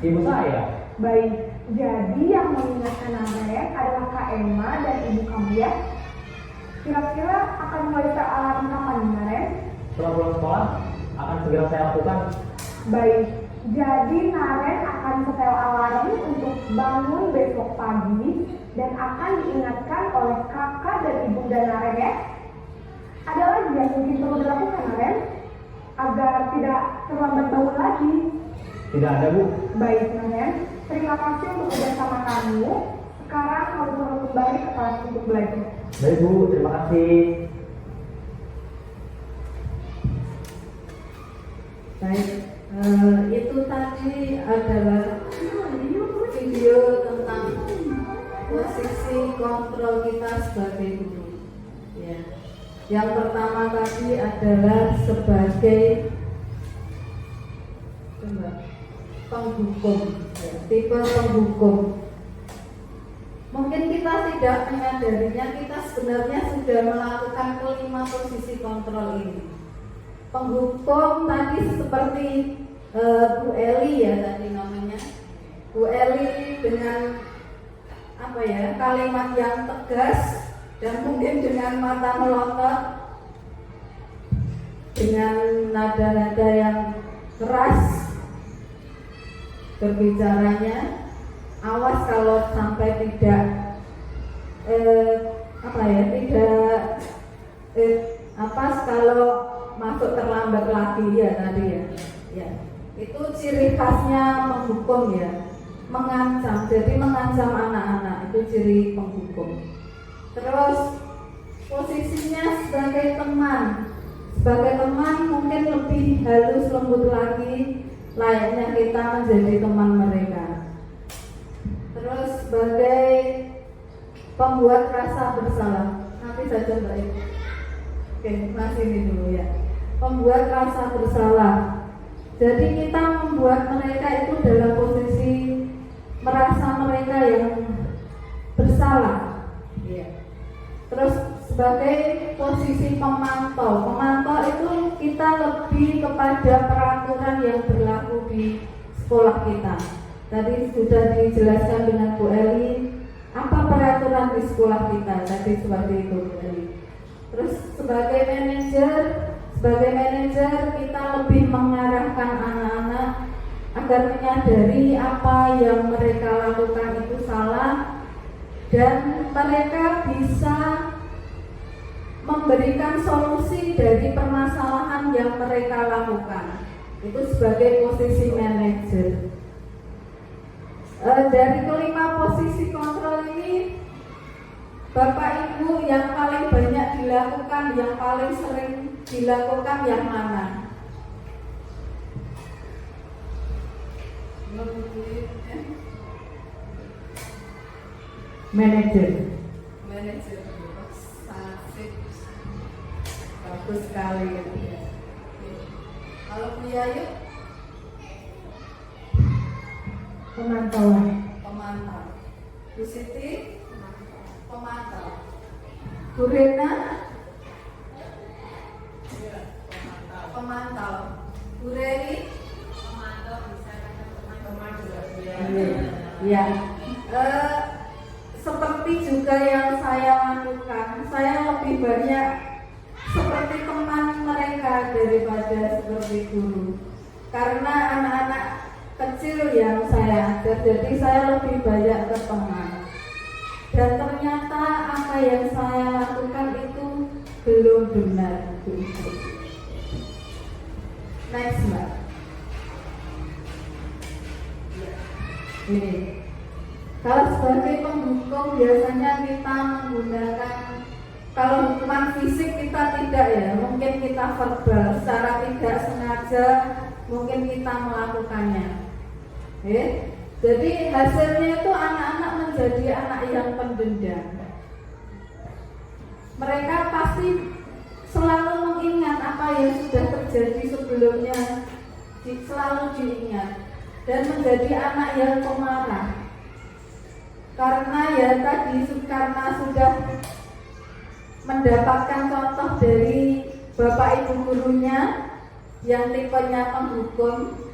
ibu saya. Baik, jadi yang mengingatkan Naren adalah Kak Emma dan ibu kamu ya? Kira-kira akan mulai alarm kapan Naren? Setelah pulang sekolah, akan segera saya lakukan. Baik, jadi Naren akan setel alarm untuk bangun besok pagi dan akan diingatkan oleh kakak dan ibunda Naren ya. Ada lagi yang mungkin perlu dilakukan Naren agar tidak terlambat bangun lagi. Tidak ada Bu. Baik Naren, terima kasih untuk kerjasama kamu. Sekarang kamu turun kembali ke kelas untuk belajar. Baik Bu, terima kasih. Baik, itu tadi adalah video tentang posisi kontrol kita sebagai guru. Ya. Yang pertama tadi adalah sebagai penghukum, ya, tipe penghukum. Mungkin kita tidak menyadarinya, kita sebenarnya sudah melakukan kelima posisi kontrol ini. Penghukum tadi seperti Bu Eli ya tadi namanya, Bu Eli dengan apa ya, kalimat yang tegas dan mungkin dengan mata melotot, dengan nada-nada yang keras berbicaranya. Awas kalau sampai tidak kalau masuk terlambat lagi ya tadi ya. Ya. Itu ciri khasnya penghukum ya. Mengancam, jadi mengancam anak-anak itu ciri penghukum. Terus posisinya sebagai teman. Sebagai teman mungkin lebih halus lembut lagi, layaknya kita menjadi teman mereka. Terus sebagai pembuat rasa bersalah, nanti saja Mbak Ibu. Oke, masih ini dulu ya. Pembuat rasa bersalah. Jadi kita membuat mereka itu dalam posisi merasa mereka yang bersalah. Ya. Terus sebagai posisi pemantau. Pemantau itu kita lebih kepada peraturan yang berlaku di sekolah kita. Tadi sudah dijelaskan dengan Bu Eli apa peraturan di sekolah kita. Tadi seperti itu Bu Eli. Terus sebagai manajer kita lebih mengarahkan anak-anak agar menyadari apa yang mereka lakukan itu salah dan mereka bisa memberikan solusi dari permasalahan yang mereka lakukan. Itu sebagai posisi manajer. Dari kelima posisi kontrol ini, Bapak Ibu yang paling banyak dilakukan, yang paling sering dilakukan yang mana? Manajer. Manajer. Asik. Bagus sekali ya. Kalau Bu Yayu? Pemantauan. Pemantau. Bu Siti? Pemantau. Bu Rena? Pemantau. Bu Reni? Pemantau bisa ya. Seperti juga yang saya lakukan, saya lebih banyak seperti teman mereka daripada seperti guru. Karena anak-anak kecil yang saya ajar, jadi saya lebih banyak ke teman. Dan ternyata apa yang saya lakukan itu belum benar. Next Mbak. Ini. Kalau sebagai penghukum biasanya kita menggunakan, kalau hukuman fisik kita tidak ya, mungkin kita verbal, secara tidak sengaja mungkin kita melakukannya. Jadi hasilnya itu anak-anak menjadi anak yang pendendam. Mereka pasti selalu mengingat apa yang sudah terjadi sebelumnya, selalu diingat, dan menjadi anak yang pemarah. Karena ya tadi karena sudah mendapatkan contoh dari bapak ibu gurunya yang tipenya penghukum,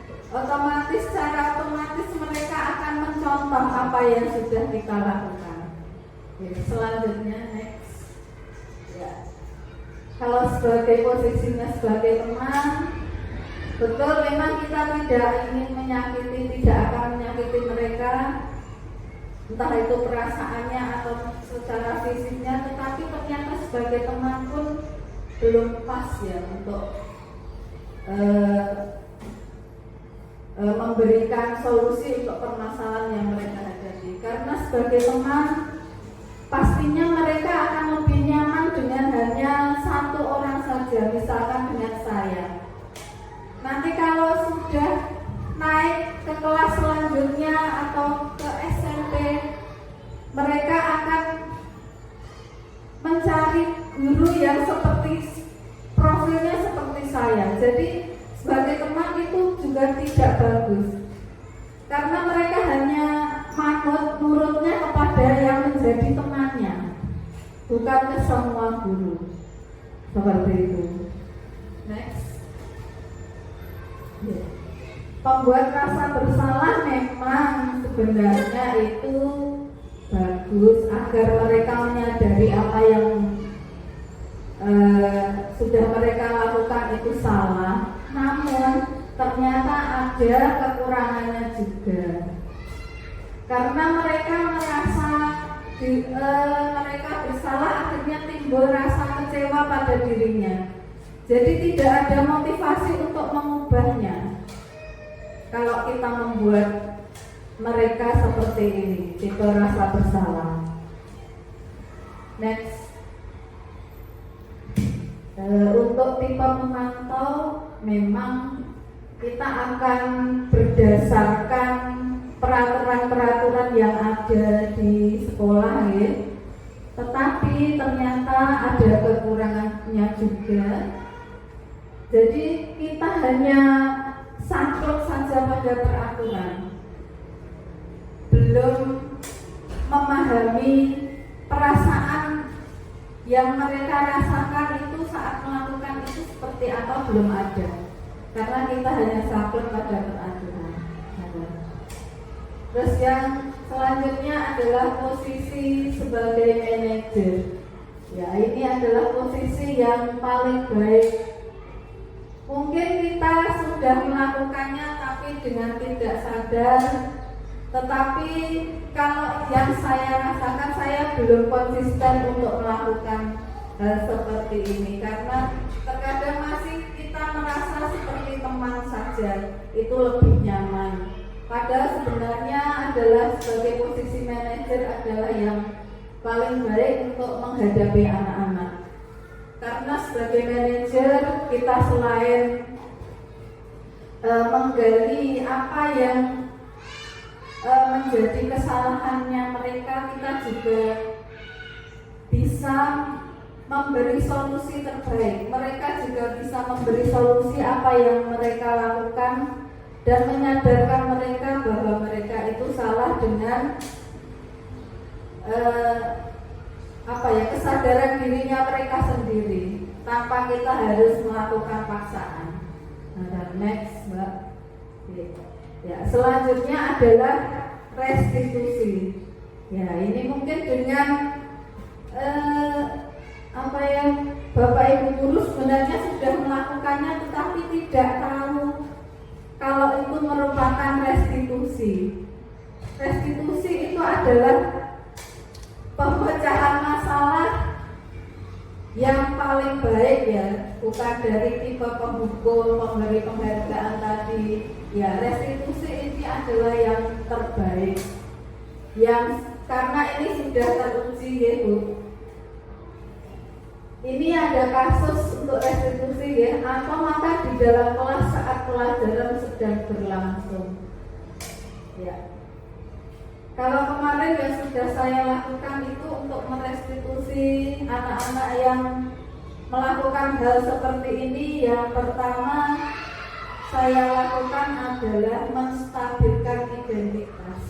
secara otomatis mereka akan mencontoh apa yang sudah kita lakukan. Jadi selanjutnya next. Ya. Kalau sebagai posisinya sebagai teman, betul memang kita tidak ingin menyakiti, tidak akan menyakiti mereka, entah itu perasaannya atau secara fisiknya, tetapi ternyata sebagai teman pun belum pas ya untuk memberikan solusi untuk permasalahan yang mereka hadapi. karena sebagai teman pastinya mereka akan lebih nyaman dengan hanya satu orang saja, misalkan dengan saya. Nanti kalau sudah naik ke kelas selanjutnya atau ke SMP, mereka akan mencari guru yang seperti profilnya seperti saya. Jadi sebagai teman itu juga tidak bagus, karena mereka hanya manut nurutnya kepada yang menjadi temannya, bukan ke semua guru. Seperti itu. Next. Membuat rasa bersalah memang sebenarnya itu bagus agar mereka menyadari apa yang sudah mereka lakukan itu salah. Namun ternyata ada kekurangannya juga, karena mereka merasa mereka bersalah, akhirnya timbul rasa kecewa pada dirinya. Jadi tidak ada motivasi untuk mengubahnya. Kalau kita membuat mereka seperti ini, timbul rasa bersalah. Next. Untuk tipe memantau, memang kita akan berdasarkan peraturan-peraturan yang ada di sekolah ya. Tetapi ternyata ada kekurangannya juga. Jadi kita hanya saklek saja pada peraturan, belum memahami perasaan yang mereka rasakan itu saat melakukan itu seperti apa, belum ada, karena kita hanya saklek pada peraturan. Terus yang selanjutnya adalah posisi sebagai manajer. Ya, ini adalah posisi yang paling baik. Mungkin kita sudah melakukannya tapi dengan tidak sadar. Tetapi kalau yang saya rasakan, saya belum konsisten untuk melakukan hal seperti ini, karena terkadang masih kita merasa seperti teman saja, itu lebih nyaman. Padahal sebenarnya adalah sebagai posisi manajer adalah yang paling baik untuk menghadapi anak-anak. Karena sebagai manajer kita selain menggali apa yang menjadi kesalahannya mereka, kita juga bisa memberi solusi terbaik. Mereka juga bisa memberi solusi apa yang mereka lakukan dan menyadarkan mereka bahwa mereka itu salah dengan kesadaran dirinya mereka sendiri, tanpa kita harus melakukan paksaan. Nah, next, Mbak. Ya, selanjutnya adalah restitusi. Ya, ini mungkin dengan Bapak Ibu guru sebenarnya sudah melakukannya, tetapi tidak tahu kalau itu merupakan restitusi. Restitusi itu adalah pemecahan masalah yang paling baik ya, bukan dari tipe pemukul, pemberi penghargaan tadi. Ya, restitusi ini adalah yang terbaik, yang karena ini sudah teruji ya Bu. Ini ada kasus untuk restitusi ya, atau maka di dalam kelas saat pelajaran sedang berlangsung. Ya. Kalau kemarin yang sudah saya lakukan itu untuk merestitusi anak-anak yang melakukan hal seperti ini, yang pertama saya lakukan adalah menstabilkan identitas.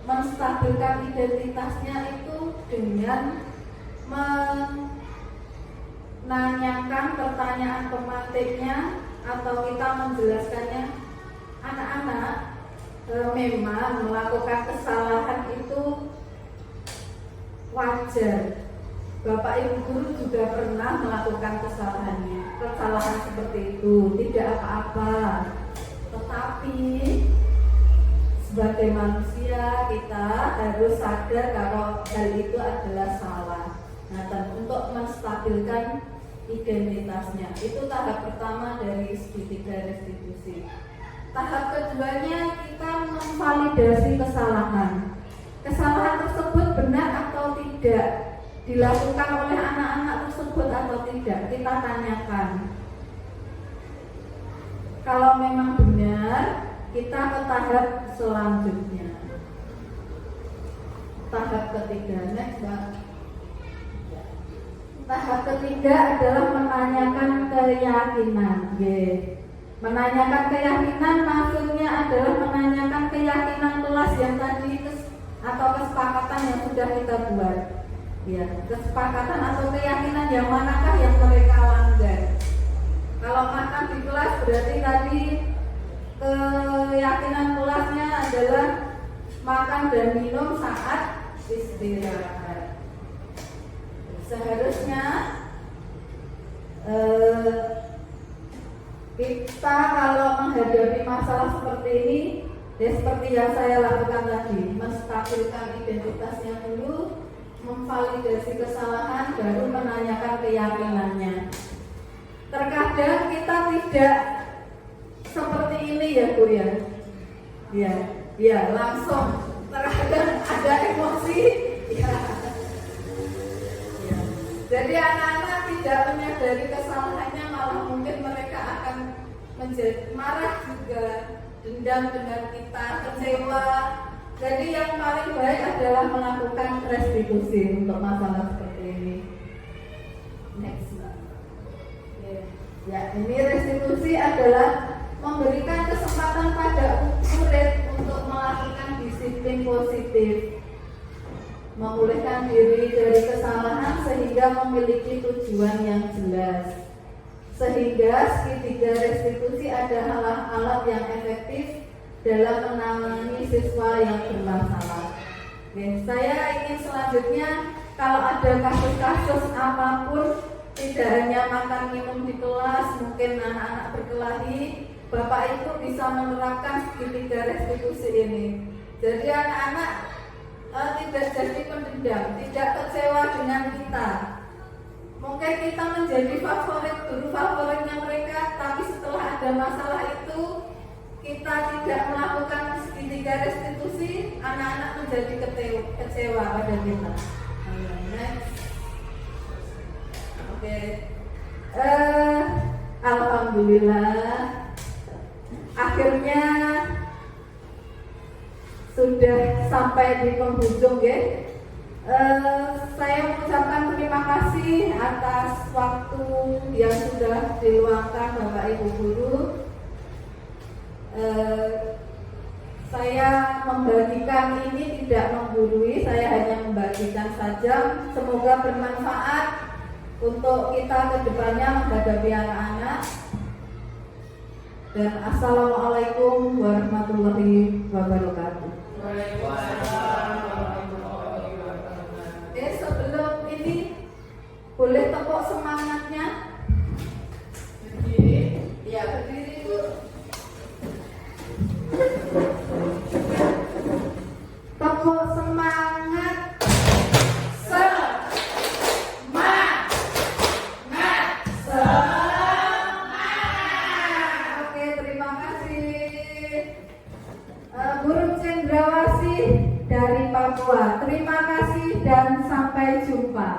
Menstabilkan identitasnya itu dengan menanyakan pertanyaan pemantiknya atau kita menjelaskannya, anak-anak memang melakukan kesalahan itu wajar. Bapak Ibu guru juga pernah melakukan kesalahan seperti itu, tidak apa-apa. Tetapi sebagai manusia kita harus sadar kalau hal itu adalah salah. Nah, dan untuk menstabilkan identitasnya, itu tahap pertama dari segitiga restitusi. Tahap keduanya kita memvalidasi kesalahan. kesalahan tersebut benar atau tidak, dilakukan oleh anak-anak tersebut atau tidak, kita tanyakan. Kalau memang benar, kita ke tahap selanjutnya. Tahap ketiga, next, Mbak. Tahap ketiga adalah menanyakan keyakinan. Menanyakan keyakinan maksudnya adalah menanyakan keyakinan kelas yang tadi atau kesepakatan yang sudah kita buat. Ya, kesepakatan atau keyakinan yang manakah yang mereka langgar? Kalau makan di kelas berarti tadi keyakinan kelasnya adalah makan dan minum saat istirahat. Seharusnya kita kalau menghadapi masalah seperti ini, ya seperti yang saya lakukan tadi, menstabilkan identitasnya dulu, memvalidasi kesalahan, baru menanyakan keyakinannya. Terkadang kita tidak seperti ini ya Bu ya. Ya langsung terkadang ada emosi. Ya. Jadi anak-anak tidak menyadari kesalahannya, malah mungkin mereka akan menjadi marah juga, dendam dengan kita, kecewa. Jadi yang paling baik adalah melakukan restitusi untuk masalah seperti ini. Next. Ya, ini restitusi adalah memberikan kesempatan pada murid untuk melakukan disiplin positif, memulihkan diri dari kesalahan sehingga memiliki tujuan yang jelas. Sehingga segitiga restitusi adalah alat yang efektif dalam menangani siswa yang bermasalah. Oke, saya ingin selanjutnya kalau ada kasus-kasus apapun, tidak hanya makan minum di kelas, mungkin anak-anak berkelahi, Bapak Ibu bisa menerapkan segitiga restitusi ini. Jadi anak-anak tidak jadi pendendam, tidak kecewa dengan kita. Mungkin kita menjadi guru favoritnya mereka, tapi setelah ada masalah itu kita tidak melakukan segitiga restitusi, anak-anak menjadi kecewa pada kita. Oke. Alhamdulillah, akhirnya sudah sampai di penghujung ya. Saya mengucapkan terima kasih atas waktu yang sudah diluangkan Bapak Ibu Guru. Saya membagikan ini tidak menggurui, saya hanya membagikan saja. Semoga bermanfaat untuk kita kedepannya menghadapi anak-anak. Dan assalamualaikum warahmatullahi wabarakatuh. Sebelum ini boleh tepuk semangatnya. Berdiri. Ya, berdiri Bu. Tepuk semangat. Oke, terima kasih. Guru Cendrawasih dari Papua. Terima kasih dan sampai jumpa.